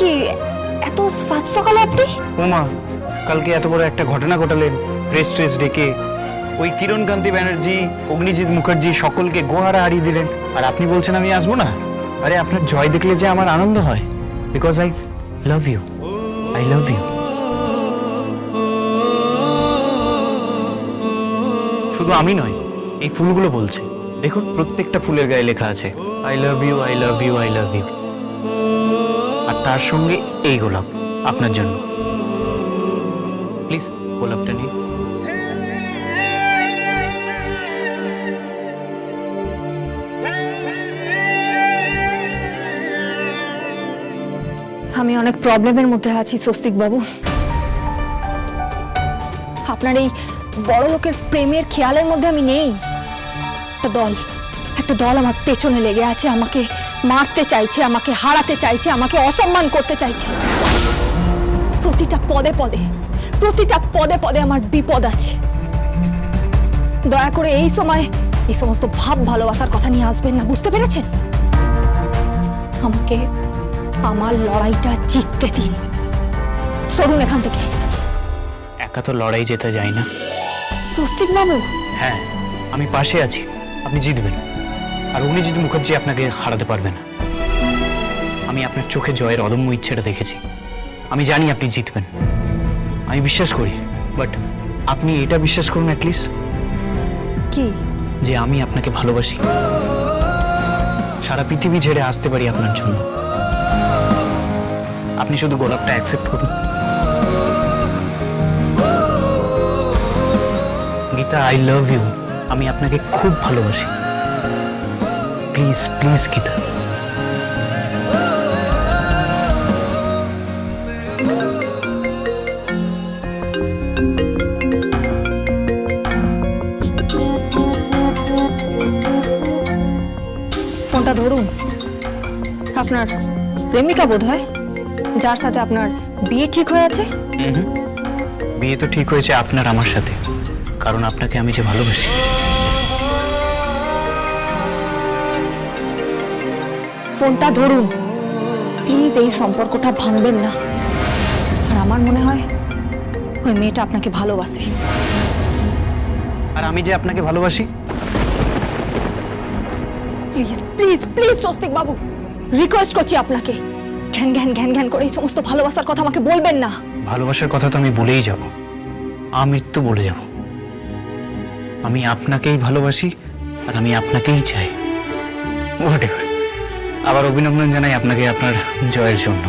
কি এত সাত সকালে আপনি? ওমা, কালকে এত বড় একটা ঘটনা ঘটালেন, প্রেস ডেকে ওই কিরণকান্তি ব্যানার্জি, অগ্নিজিৎ মুখার্জি সকলকে গোহারা হারিয়ে দিলেন, আর আপনি বলছেন আমি আসবো না? আরে আপনার জয় দেখলে যে আমার আনন্দ হয়, because I love you, I love you. শুধু আমি নয়, এই ফুলগুলো বলছে, দেখুন প্রত্যেকটা ফুলের গায়ে লেখা আছে I love you, I love you, I love you. আর তার সঙ্গে এই গোলাপ আপনার জন্য। প্লিজ গোলাপটা নিন। আমি অনেক প্রবলেমের মধ্যে আছি স্বস্তিক বাবু। আপনার এই বড় লোকের প্রেমের খেয়ালের মধ্যে আমি নেই। একটা দল আমার পেছনে লেগে আছে, আমাকে মারতে চাইছে, আমাকে হারাতে চাইছে, আমাকে অসম্মান করতে চাইছে। প্রতিটা পদে পদে আমার বিপদ আছে। দয়া করে এই সময় এই সমস্ত ভাব ভালোবাসার কথা নিয়ে আসবেন না, বুঝতে পেরেছেন? আমাকে আমার লড়াইটা জিততে দিন। সরুন এখান থেকে। একা তো লড়াই যেতে যায় না স্বস্তিক বাবু। হ্যাঁ, আমি পাশে আছি, আপনি জিতবেন। আর অগ্নিজিৎ মুখার্জি আপনাকে হারাতে পারবে না। আমি আপনার চোখে জয়ের অদম্য ইচ্ছেটা দেখেছি। আমি জানি আপনি জিতবেন, আমি বিশ্বাস করি। বাট আপনি এটা বিশ্বাস করুন অ্যাটলিস্ট, কি? যে আমি আপনাকে ভালোবাসি। সারা পৃথিবী ছেড়ে আসতে পারি আপনার জন্য। আপনি শুধু গোলাপটা অ্যাকসেপ্ট করুন। Geeta, I love you. আমি আপনাকে খুব ভালোবাসি। Please please Geeta. ফোনটা ধরুন। আপনার প্রেমিকা বোধ হয়, যার সাথে আপনার বিয়ে ঠিক হয়ে আছে। বিয়ে তো ঠিক হয়েছে আপনার আমার সাথে, কারণ আপনাকে আমি যে ভালোবাসি। ফোনটা ধরুন প্লিজ। এই সম্পর্কটা ভাঙবেন না। আর আমার মনে হয় ওই মেয়েটা আপনাকে ভালোবাসে। আর আমি যে আপনাকে ভালোবাসি। Please please please Swastik Babu, request করছি আপনাকে, ঘ্যান ঘ্যান করে এই সমস্ত ভালোবাসার কথা আমাকে বলবেন না। ভালোবাসার কথা তো আমি বলেই যাব, আমৃত্যু বলে যাব। আমি আপনাকেই ভালোবাসি, আর আমি আপনাকেই চাই। হোয়াটএভার। আবার অভিনন্দন জানাই আপনাকে আপনার জয়ের জন্য।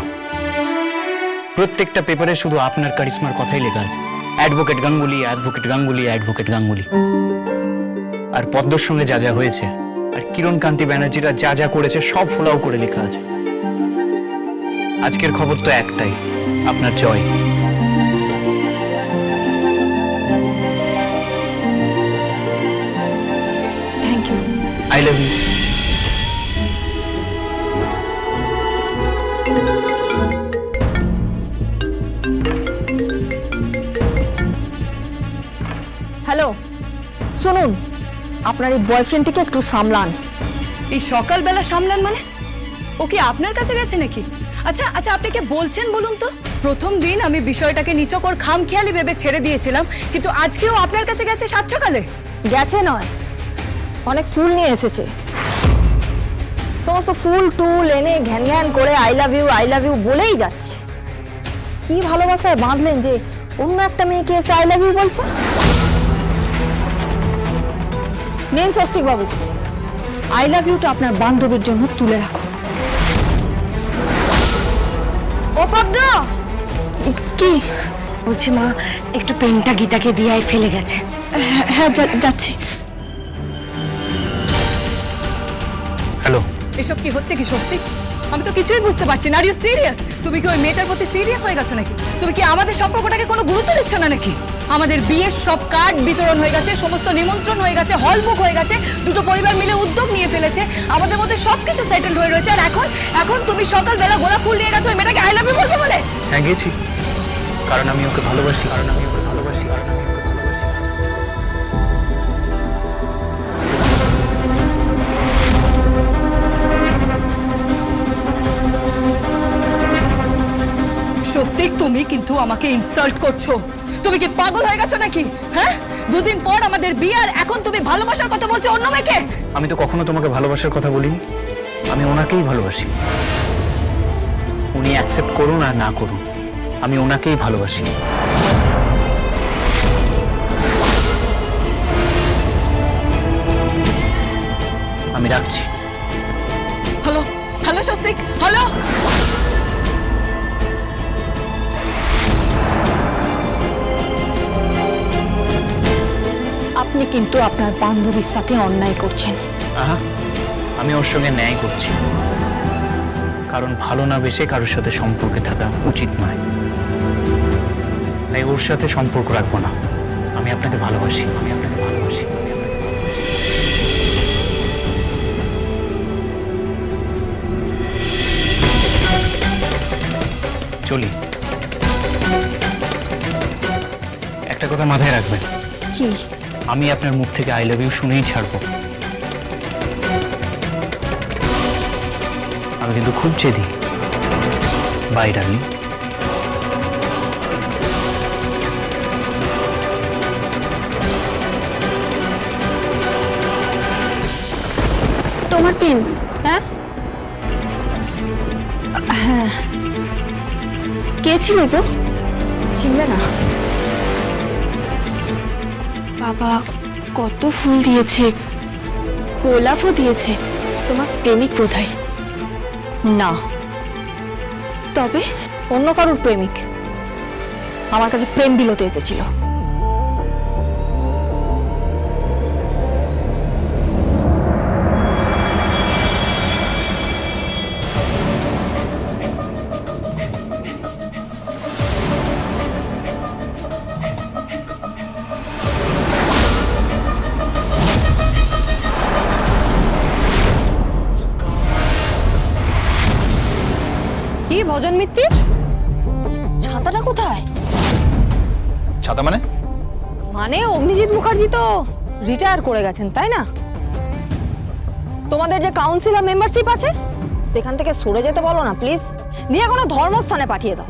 প্রত্যেকটা পেপারে শুধু আপনার কারিশমার কথাই লেখা আছে, advocate Ganguly, advocate Ganguly, advocate Ganguly. আর পদ্মর সঙ্গে যা যা হয়েছে, আর কিরণকান্তি ব্যানার্জিরা যা যা করেছে, সব ফোলাও করে লেখা আছে। আজকের খবর তো একটাই, আপনার জয়। Thank you. I love you. Hello, শুনুন, আপনার এই বয়ফ্রেন্ডটিকে একটু সামলান। এই সকালবেলা সামলান মানে? ও কি আপনার কাছে গেছে নাকি? আচ্ছা আচ্ছা, আপনি কে বলছেন বলুন তো? প্রথম দিন আমি বিষয়টাকে নিছক ওর খামখেয়ালি ভেবে ছেড়ে দিয়েছিলাম, কিন্তু আজকেও আপনার কাছে গেছে সাত সকালে? গেছে নয়, অনেক ফুল নিয়ে এসেছে। সমস্ত ফুল টুল এনে ঘ্যান করে আই লাভ ইউ বলেই যাচ্ছে। কি ভালোবাসায় বাঁধলেন যে অন্য একটা মেয়েকে এসে আই লাভ ইউ বলছে? নেন স্বস্তিক বাবু, আই লাভ ইউটা আপনার বান্ধবীর জন্য তুলে রাখুন। ও পদ্ম, কি বলছি মা, একটু পেনটা গীতাকে দিয়ে ফেলে গেছে। হ্যাঁ যাচ্ছি। হ্যালো, এসব কি হচ্ছে কি স্বস্তিক? আমি তো কিছুই বুঝতে পারছি না। Are you serious? তুমি কি ওই মেয়েটার প্রতি সিরিয়াস হয়ে গেছো নাকি? তুমি কি আমাদের সম্পর্কটাকে কোনো গুরুত্ব দিচ্ছ না নাকি? আমাদের বিয়ের সব কার্ড বিতরণ হয়ে গেছে, সমস্ত নিমন্ত্রণ হয়ে গেছে, হল বুক হয়ে গেছে, দুটো পরিবার মিলে উদ্যোগ নিয়ে ফেলেছে, আমাদের মধ্যে সবকিছু সেটেলড হয়ে রয়েছে। আর এখন তুমি সকালবেলা গোলাপ ফুল নিয়ে গেছো ওই মেয়েটাকে আই লাভ ইউ বলবো বলে? হ্যাঁ গেছি, কারণ আমি ওকে ভালোবাসি। শুধু আমাকে ইনসাল্ট করছো। তুমি কি পাগল হয়ে গেছো নাকি? হ্যাঁ, দুদিন পর আমাদের বিয়ে আর এখন তুমি ভালোবাসার কথা বলছো অন্য মেয়েকে? আমি তো কখনো তোমাকে ভালোবাসার কথা বলিনি, আমি ওনাকেই ভালোবাসি। উনি অ্যাকসেপ্ট করুন আর না করুন, আমি ওনাকেই ভালোবাসি। আমি রাখছি। Hello hello Swastik, hello. আপনি কিন্তু আপনার বান্ধবীর সাথে অন্যায় করছেন। আহা, আমি ওর সঙ্গে ন্যায় করছি, কারণ ভালো না বেশে কারোর সাথে সম্পর্কে থাকা উচিত নয়। তাই ওর সাথে সম্পর্ক রাখবো না। আমি আপনাকে ভালোবাসি, আমি আপনাকে ভালোবাসি, আমি আপনাকে ভালোবাসি। চলি। একটা কথা মাথায় রাখবেন, কি? আমি আপনার মুখ থেকে আই লাভ ইউ শুনেই ছাড়বো। আমি কিন্তু খুব জেদি। Bye darling. তোমার পেন? হ্যাঁ, কে ছিল গো? চিনবে না? বাবা কত ফুল দিয়েছে, গোলাপও দিয়েছে। তোমার প্রেমিক কোথায়? না, তবে অন্য কারোর প্রেমিক আমার কাছে প্রেম বিলোতে এসেছিল। কি ভজন মিত্তির, ছাতাটা কোথায়? ছাতা মানে? মানে অগ্নিজিৎ মুখার্জি তো রিটায়ার করে গেছেন, তাই না? তোমাদের যে কাউন্সিলর মেম্বারশিপ আছে সেখান থেকে সরে যেতে বলো না প্লিজ, দিয়ে কোনো ধর্মস্থানে পাঠিয়ে দাও।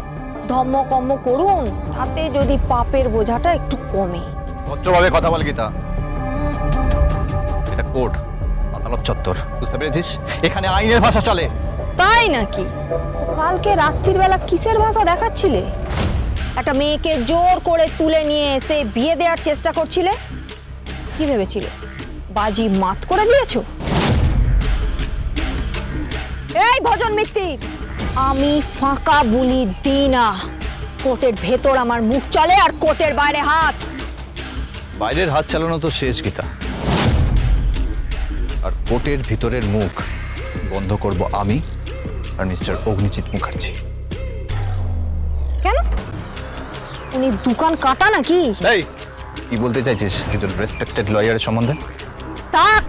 ধর্ম কর্ম করুন, তাতে যদি পাপের বোঝাটা একটু কমে। ভদ্রভাবে কথা বল গীতা, এটা কোর্ট, আদালত চত্বর, বুঝতে পেরেছিস? এখানে আইনের ভাষা চলে। তাই নাকি? তো কালকে রাত্রির বেলা কিসের ভাষা দেখাচ্ছিলে? একটা মেয়েকে জোর করে তুলে নিয়ে এসে বিয়ে দেওয়ার চেষ্টা করছিলে, কি ভেবেছিলে বাজি মাত করে দিয়েছো? এই ভজন মিত্তির, আমি ফাঁকা বুলি দিই না। কোর্টের ভেতর আমার মুখ চলে আর কোর্টের বাইরে হাত। বাইরের হাত চালানো তো শেষ গীতা, আর কোর্টের ভিতরের মুখ বন্ধ করব আমি আর মিস্টার অগ্নিজিৎ মুখার্জি। কেন? উনি দোকান কাটা নাকি? এই কি বলতে চাইছিস একজন রেসপেক্টেড লয়ারের সম্বন্ধে? তাক,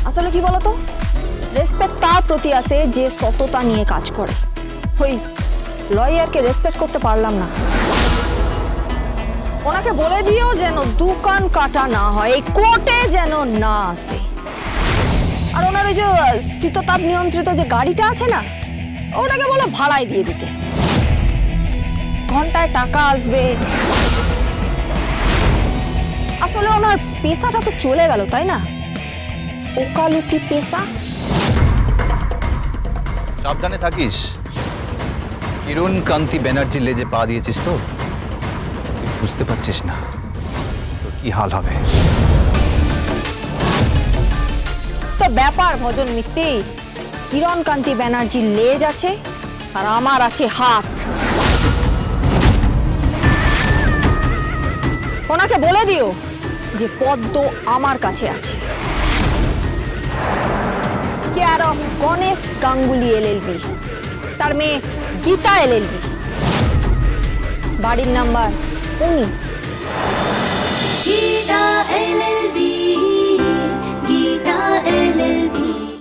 আসলে কি বলতো, রেসপেক্ট তার প্রতি আছে যে সততা নিয়ে কাজ করে। ওই লয়ারকে রেসপেক্ট করতে পারলাম না। ওনাকে বলে দিও যেন দোকান কাটা না হয়, এই কোর্টে যেন না আসে। আর ওনার ওই যে শীততাপ নিয়ন্ত্রিত যে গাড়িটা আছে না, ওটাকে বলে ভাড়ায় দিয়ে দিতে। ঘন্টায় টাকা আসবে। আসলে ওনার পেশাটা তো চলে গেল, তাই না? ওকালতি পেশা। সাবধানে থাকিস, কিরণ কান্তি ব্যানার্জি লেজে পা দিয়েছিস তো, তুই বুঝতে পারছিস না তোর কি হাল হবে। তো ব্যাপার ভজন মিত্তি, কিরণ কান্তি ব্যানার্জির লেজ আছে আর আমার আছে হাত। ওনাকে বলে দিও যে পদ্ম আমার কাছে আছে। Care of Ganesh Ganguly LLB, তার মেয়ে গীতা এলএলবি, বাড়ির নাম্বার 19।